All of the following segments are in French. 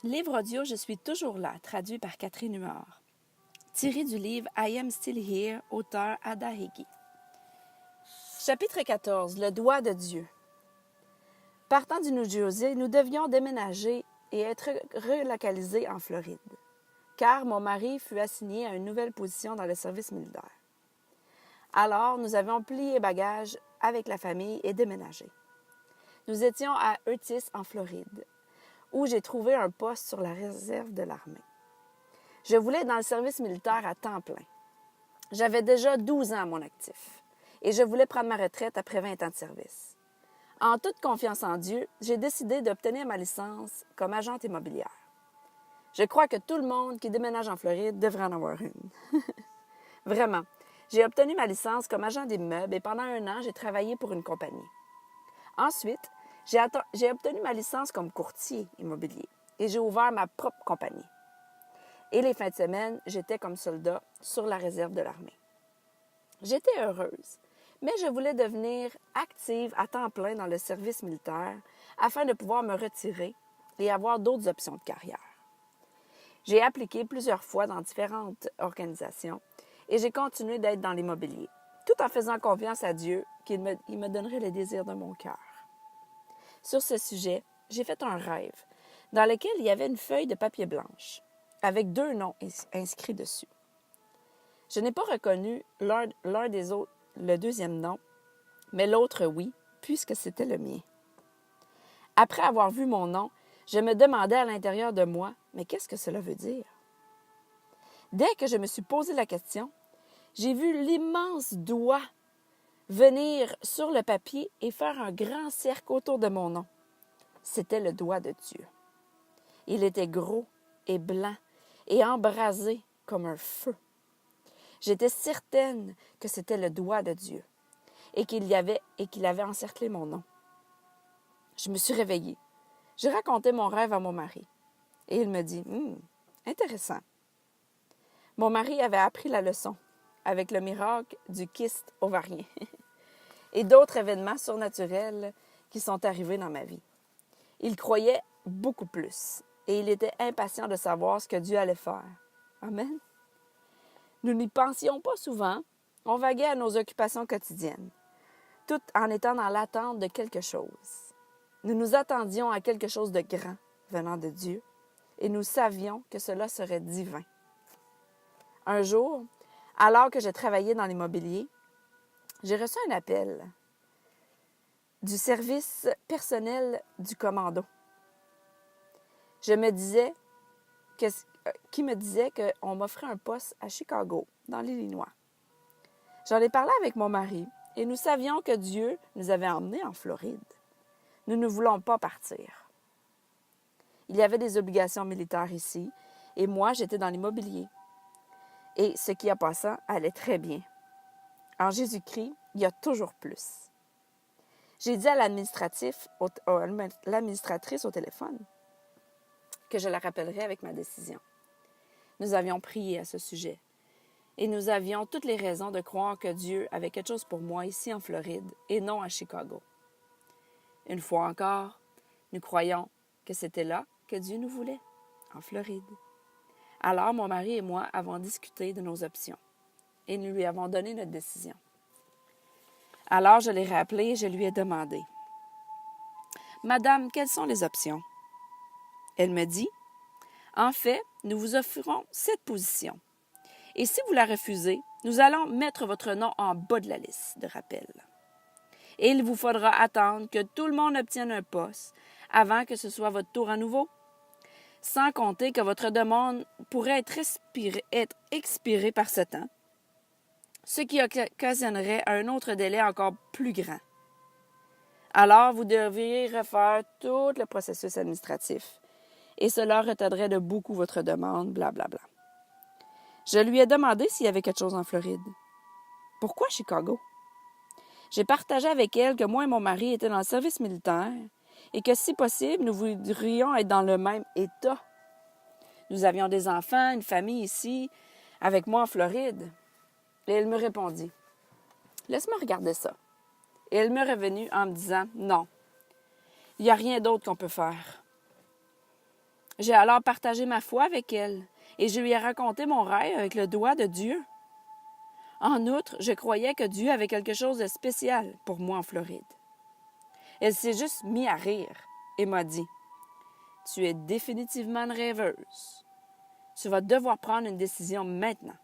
Livre audio Je suis toujours là, traduit par Catherine Huard. Tiré du livre I Am Still Here, auteur Ada Hegi. Chapitre 14. Le doigt de Dieu. Partant du New Jersey, nous devions déménager et être relocalisés en Floride, car mon mari fut assigné à une nouvelle position dans le service militaire. Alors, nous avions plié bagages avec la famille et déménagé. Nous étions à Eustis, en Floride, où j'ai trouvé un poste sur la réserve de l'armée. Je voulais être dans le service militaire à temps plein. J'avais déjà 12 ans à mon actif et je voulais prendre ma retraite après 20 ans de service. En toute confiance en Dieu, j'ai décidé d'obtenir ma licence comme agente immobilière. Je crois que tout le monde qui déménage en Floride devrait en avoir une. Vraiment, j'ai obtenu ma licence comme agent d'immeuble et pendant 1 an, j'ai travaillé pour une compagnie. Ensuite, j'ai obtenu ma licence comme courtier immobilier et j'ai ouvert ma propre compagnie. Et les fins de semaine, j'étais comme soldat sur la réserve de l'armée. J'étais heureuse, mais je voulais devenir active à temps plein dans le service militaire afin de pouvoir me retirer et avoir d'autres options de carrière. J'ai appliqué plusieurs fois dans différentes organisations et j'ai continué d'être dans l'immobilier, tout en faisant confiance à Dieu qu'il me donnerait le désir de mon cœur. Sur ce sujet, j'ai fait un rêve dans lequel il y avait une feuille de papier blanche avec 2 noms inscrits dessus. Je n'ai pas reconnu l'un des autres, le deuxième nom, mais l'autre oui, puisque c'était le mien. Après avoir vu mon nom, je me demandais à l'intérieur de moi, mais qu'est-ce que cela veut dire? Dès que je me suis posé la question, j'ai vu l'immense doigt venir sur le papier et faire un grand cercle autour de mon nom. C'était le doigt de Dieu. Il était gros et blanc et embrasé comme un feu. J'étais certaine que c'était le doigt de Dieu et qu'il avait encerclé mon nom. Je me suis réveillée. J'ai raconté mon rêve à mon mari et il me dit « Intéressant ». Mon mari avait appris la leçon avec le miracle du kyste ovarien et d'autres événements surnaturels qui sont arrivés dans ma vie. Il croyait beaucoup plus et il était impatient de savoir ce que Dieu allait faire. Amen. Nous n'y pensions pas souvent, on vaguait à nos occupations quotidiennes, tout en étant dans l'attente de quelque chose. Nous nous attendions à quelque chose de grand venant de Dieu et nous savions que cela serait divin. Un jour, alors que je travaillais dans l'immobilier, j'ai reçu un appel du service personnel du commando. Qui me disait qu'on m'offrait un poste à Chicago, dans l'Illinois. J'en ai parlé avec mon mari et nous savions que Dieu nous avait emmenés en Floride. Nous ne voulons pas partir. Il y avait des obligations militaires ici et moi, j'étais dans l'immobilier. Et ce qui, en passant, allait très bien. En Jésus-Christ, il y a toujours plus. J'ai dit à l'administratrice au téléphone que je la rappellerai avec ma décision. Nous avions prié à ce sujet et nous avions toutes les raisons de croire que Dieu avait quelque chose pour moi ici en Floride et non à Chicago. Une fois encore, nous croyons que c'était là que Dieu nous voulait, en Floride. Alors, mon mari et moi avons discuté de nos options et nous lui avons donné notre décision. Alors, je l'ai rappelé et je lui ai demandé « Madame, quelles sont les options? » Elle me dit « En fait, nous vous offrons cette position. Et si vous la refusez, nous allons mettre votre nom en bas de la liste de rappel. Et il vous faudra attendre que tout le monde obtienne un poste avant que ce soit votre tour à nouveau. Sans compter que votre demande pourrait être expirée par ce temps, ce qui occasionnerait un autre délai encore plus grand. Alors, vous devriez refaire tout le processus administratif et cela retarderait de beaucoup votre demande, blablabla. Je lui ai demandé s'il y avait quelque chose en Floride. Pourquoi Chicago? J'ai partagé avec elle que moi et mon mari étaient dans le service militaire et que, si possible, nous voudrions être dans le même État. Nous avions des enfants, une famille ici, avec moi en Floride. Et elle me répondit, « Laisse-moi regarder ça. » Et elle m'est revenue en me disant, « Non, il n'y a rien d'autre qu'on peut faire. » J'ai alors partagé ma foi avec elle et je lui ai raconté mon rêve avec le doigt de Dieu. En outre, je croyais que Dieu avait quelque chose de spécial pour moi en Floride. Elle s'est juste mise à rire et m'a dit « Tu es définitivement une rêveuse. Tu vas devoir prendre une décision maintenant. »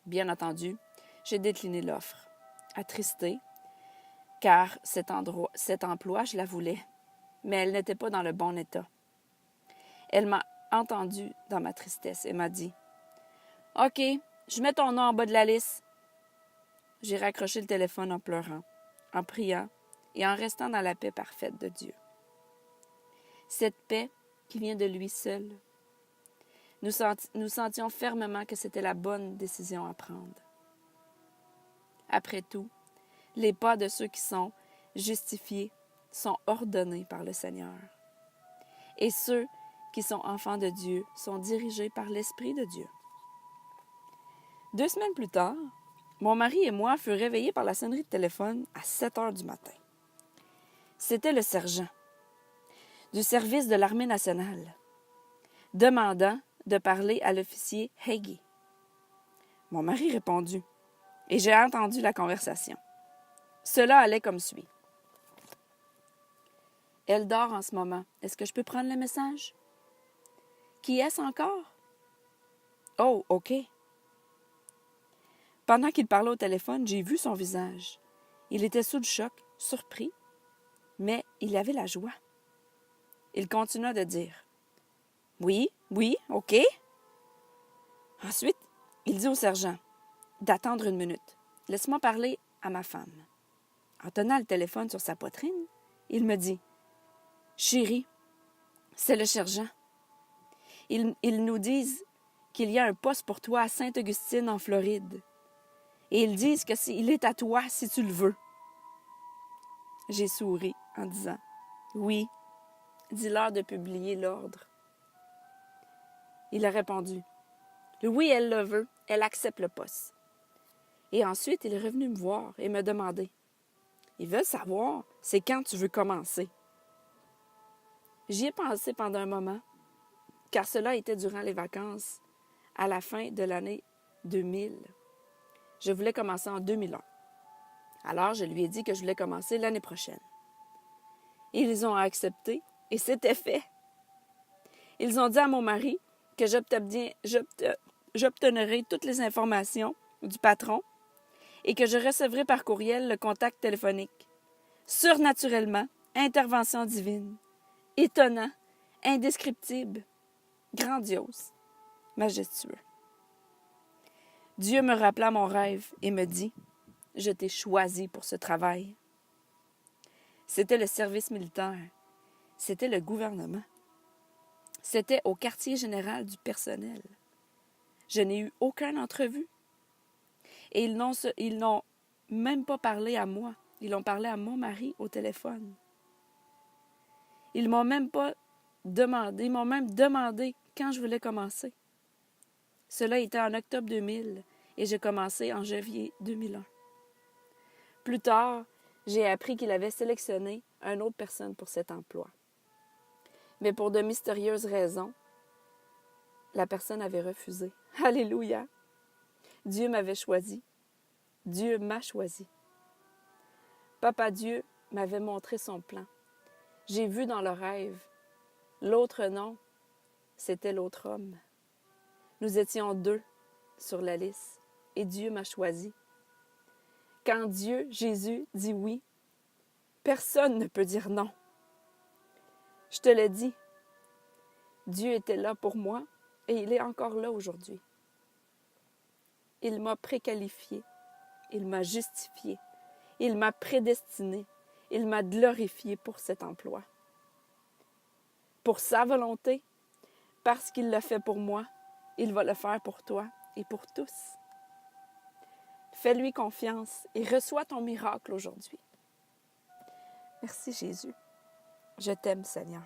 Bien entendu, j'ai décliné l'offre, attristée, car cet emploi, je la voulais, mais elle n'était pas dans le bon état. Elle m'a entendu dans ma tristesse et m'a dit « OK, je mets ton nom en bas de la liste. » J'ai raccroché le téléphone en pleurant, en priant et en restant dans la paix parfaite de Dieu. Cette paix qui vient de lui seul. Nous sentions fermement que c'était la bonne décision à prendre. Après tout, les pas de ceux qui sont justifiés sont ordonnés par le Seigneur. Et ceux qui sont enfants de Dieu sont dirigés par l'Esprit de Dieu. 2 semaines plus tard, mon mari et moi furent réveillés par la sonnerie de téléphone à 7 heures du matin. C'était le sergent du service de l'Armée nationale, demandant de parler à l'officier Hagee. Mon mari répondit, et j'ai entendu la conversation. Cela allait comme suit. « Elle dort en ce moment. Est-ce que je peux prendre le message? »« Qui est-ce encore? »« Oh, OK. » Pendant qu'il parlait au téléphone, j'ai vu son visage. Il était sous le choc, surpris, mais il avait la joie. Il continua de dire « Oui, OK. » Ensuite, il dit au sergent d'attendre 1 minute. « Laisse-moi parler à ma femme. » En tenant le téléphone sur sa poitrine, il me dit « Chérie, c'est le sergent. Ils nous disent qu'il y a un poste pour toi à Sainte-Augustine, en Floride. Et ils disent qu'il est à toi si tu le veux. » J'ai souri en disant « Oui, dis-leur de publier l'ordre. » Il a répondu « Oui, elle le veut, elle accepte le poste. » Et ensuite, il est revenu me voir et me demander « Ils veulent savoir, c'est quand tu veux commencer. » J'y ai pensé pendant un moment, car cela était durant les vacances, à la fin de l'année 2000. Je voulais commencer en 2001. Alors, je lui ai dit que je voulais commencer l'année prochaine. Ils ont accepté et c'était fait. Ils ont dit à mon mari que j'obtiendrai toutes les informations du patron et que je recevrai par courriel le contact téléphonique. Surnaturellement, intervention divine. Étonnant, indescriptible, grandiose, majestueux. Dieu me rappela mon rêve et me dit « Je t'ai choisi pour ce travail. » C'était le service militaire. C'était le gouvernement. C'était au quartier général du personnel. Je n'ai eu aucune entrevue. Et ils n'ont même pas parlé à moi. Ils ont parlé à mon mari au téléphone. Ils m'ont même demandé quand je voulais commencer. Cela était en octobre 2000 et j'ai commencé en janvier 2001. Plus tard, j'ai appris qu'il avait sélectionné une autre personne pour cet emploi. Mais pour de mystérieuses raisons, la personne avait refusé. Alléluia! Dieu m'avait choisi. Dieu m'a choisi. Papa Dieu m'avait montré son plan. J'ai vu dans le rêve. L'autre nom, c'était l'autre homme. Nous étions 2 sur la liste et Dieu m'a choisi. Quand Dieu, Jésus, dit oui, personne ne peut dire non. Je te le dis, Dieu était là pour moi et il est encore là aujourd'hui. Il m'a préqualifié, il m'a justifié, il m'a prédestiné, il m'a glorifié pour cet emploi. Pour sa volonté, parce qu'il l'a fait pour moi, il va le faire pour toi et pour tous. Fais-lui confiance et reçois ton miracle aujourd'hui. Merci Jésus. Je t'aime, Seigneur.